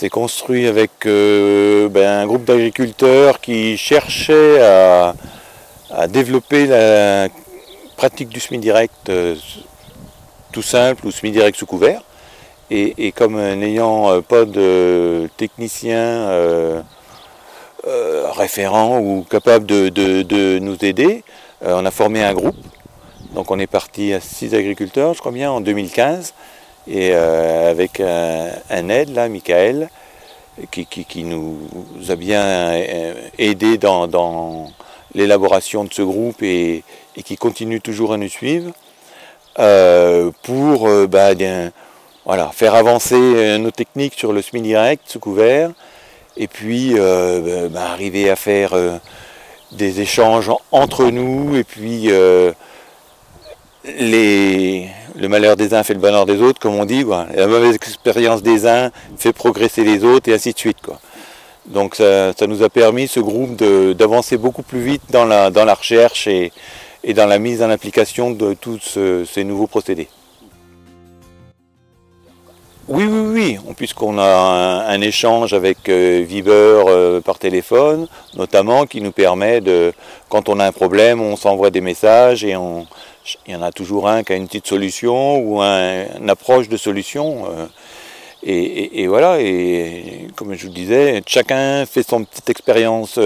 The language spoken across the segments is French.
C'était construit avec un groupe d'agriculteurs qui cherchaient à développer la pratique du semi-direct tout simple ou semi-direct sous couvert. Et comme n'ayant pas de technicien référent ou capable de nous aider, on a formé un groupe. Donc on est parti à 6 agriculteurs, je crois bien, en 2015. Et avec un aide, là, Michael, qui nous a bien aidé dans l'élaboration de ce groupe et qui continue toujours à nous suivre pour voilà, faire avancer nos techniques sur le semi-direct sous couvert et puis arriver à faire des échanges entre nous et puis le malheur des uns fait le bonheur des autres, comme on dit, quoi. La mauvaise expérience des uns fait progresser les autres et ainsi de suite, quoi. Donc ça nous a permis, ce groupe, d'avancer beaucoup plus vite dans la recherche et dans la mise en application de tous ces nouveaux procédés. Oui, puisqu'on a un échange avec Viber par téléphone, notamment, qui nous permet quand on a un problème, on s'envoie des messages et il y en a toujours un qui a une petite solution ou une approche de solution. Et voilà, et comme je vous disais, chacun fait son petite expérience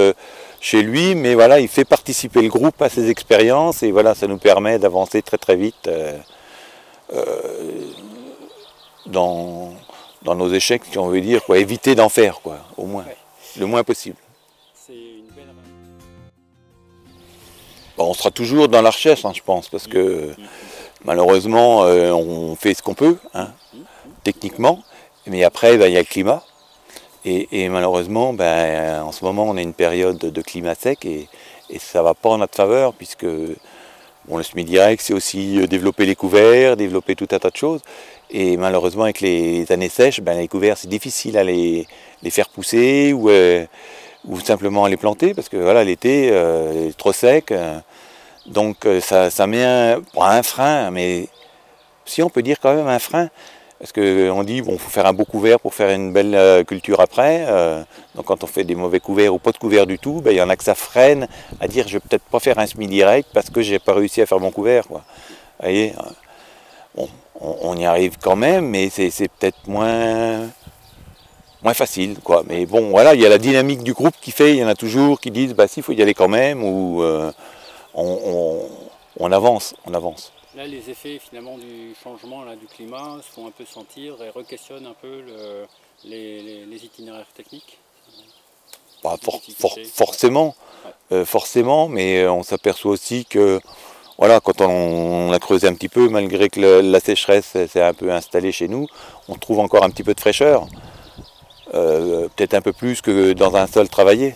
chez lui, mais voilà, il fait participer le groupe à ses expériences et voilà, ça nous permet d'avancer très très vite dans nos échecs, si on veut dire, quoi, éviter d'en faire, quoi, au moins, le moins possible. Bon, on sera toujours dans la recherche, hein, je pense, parce que malheureusement, on fait ce qu'on peut, hein, techniquement, mais après, il y a le climat. Et malheureusement, en ce moment, on a une période de climat sec et ça ne va pas en notre faveur, puisque bon, le semi-direct, c'est aussi développer les couverts, développer tout un tas de choses. Et malheureusement, avec les années sèches, les couverts, c'est difficile à les faire pousser ou simplement à les planter, parce que voilà, l'été est trop sec. Donc ça met un frein, mais si on peut dire quand même un frein, parce qu'on dit bon, faut faire un beau couvert pour faire une belle culture après. Donc quand on fait des mauvais couverts ou pas de couvert du tout, il y en a que ça freine à dire je vais peut-être pas faire un semi-direct parce que j'ai pas réussi à faire mon couvert, quoi. Vous voyez, bon, on y arrive quand même, mais c'est peut-être moins facile, quoi. Mais bon, voilà, il y a la dynamique du groupe qui fait, il y en a toujours qui disent s'il faut y aller quand même, ou on avance. Là, les effets finalement du changement du climat se font un peu sentir et requestionnent un peu les itinéraires techniques. Forcément, forcément, mais on s'aperçoit aussi que voilà, quand on a creusé un petit peu, malgré que la sécheresse s'est un peu installée chez nous, on trouve encore un petit peu de fraîcheur, peut-être un peu plus que dans un sol travaillé.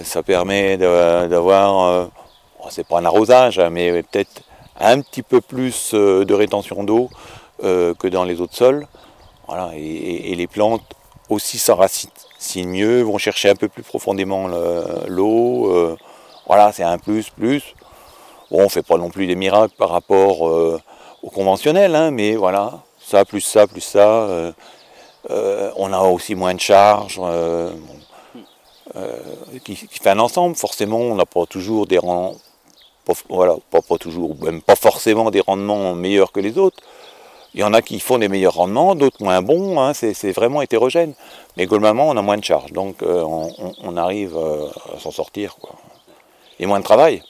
Ça permet d'avoir, c'est pas un arrosage, mais peut-être un petit peu plus de rétention d'eau que dans les autres sols. Voilà, et les plantes aussi s'enracinent mieux, vont chercher un peu plus profondément l'eau. Voilà, c'est un plus. Bon, on ne fait pas non plus des miracles par rapport au conventionnel, hein, mais voilà, ça, plus ça. On a aussi moins de charges. Qui fait un ensemble. Forcément, on n'a pas toujours des rendements. Voilà, pas toujours, même pas forcément des rendements meilleurs que les autres. Il y en a qui font des meilleurs rendements, d'autres moins bons, hein, c'est vraiment hétérogène. Mais globalement, on a moins de charges, donc on arrive à s'en sortir, quoi. Et moins de travail.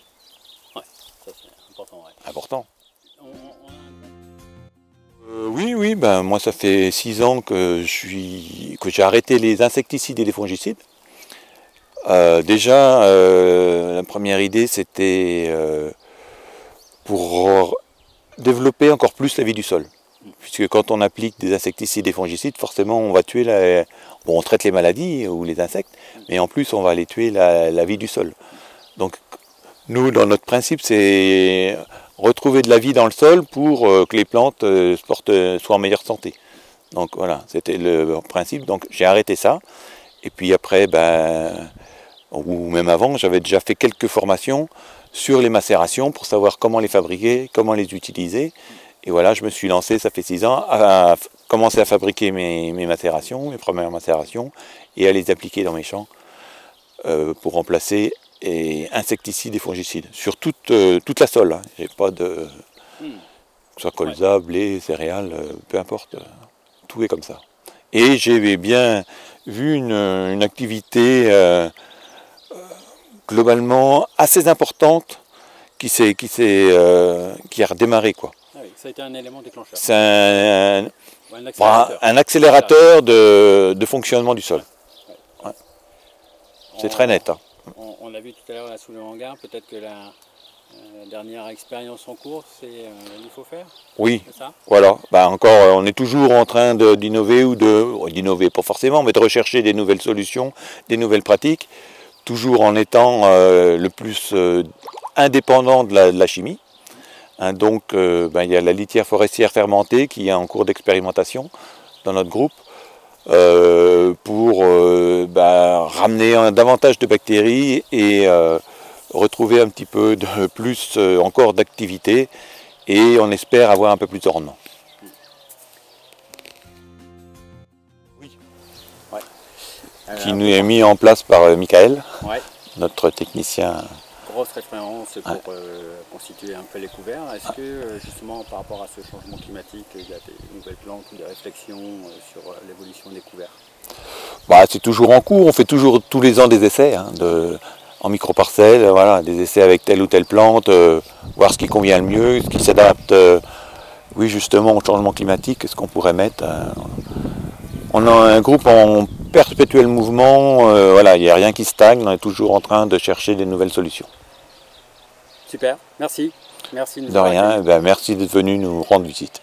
Ouais, ça c'est important. Ouais. Important. Oui, moi ça fait 6 ans que j'ai arrêté les insecticides et les fongicides. Déjà, la première idée, c'était pour développer encore plus la vie du sol. Puisque quand on applique des insecticides et fongicides, forcément, on va tuer bon, on traite les maladies ou les insectes, mais en plus, on va aller tuer la vie du sol. Donc, nous, dans notre principe, c'est retrouver de la vie dans le sol pour que les plantes soient en meilleure santé. Donc, voilà, c'était le principe. Donc, j'ai arrêté ça. Et puis après, ou même avant, j'avais déjà fait quelques formations sur les macérations pour savoir comment les fabriquer, comment les utiliser. Et voilà, je me suis lancé, ça fait 6 ans, à commencer à fabriquer mes macérations, mes premières macérations, et à les appliquer dans mes champs pour remplacer insecticides et fongicides sur toute la sole. Hein. J'ai pas de... que ce soit colza, blé, céréales, peu importe, tout est comme ça. Et j'ai bien vu une activité globalement assez importante qui a redémarré, quoi. Ah oui, ça a été un élément déclencheur. C'est accélérateur, un accélérateur de fonctionnement du sol. Ouais. C'est très net. Hein. On a vu tout à l'heure sous le hangar, peut-être que la dernière expérience en cours, c'est il faut faire. Oui, ça voilà. Bah encore, on est toujours en train d'innover d'innover pas forcément, mais de rechercher des nouvelles solutions, des nouvelles pratiques, toujours en étant le plus indépendant de la chimie. Hein, donc, il y a la litière forestière fermentée qui est en cours d'expérimentation dans notre groupe pour ramener davantage de bactéries et retrouver un petit peu de plus encore d'activité, et on espère avoir un peu plus de rendement. Oui. Ouais. Qui nous est mis en place par Michael, notre technicien. Grosse référence pour constituer un peu les couverts. Est-ce que justement par rapport à ce changement climatique, il y a des nouvelles plantes ou des réflexions sur l'évolution des couverts? C'est toujours en cours, on fait toujours tous les ans des essais en micro-parcelles, voilà, des essais avec telle ou telle plante, voir ce qui convient le mieux, ce qui s'adapte oui, justement au changement climatique, ce qu'on pourrait mettre. On a un groupe en perpétuel mouvement, voilà, il n'y a rien qui stagne, on est toujours en train de chercher des nouvelles solutions. Super, merci. Merci de nous avoir accueillis. Merci d'être venu nous rendre visite.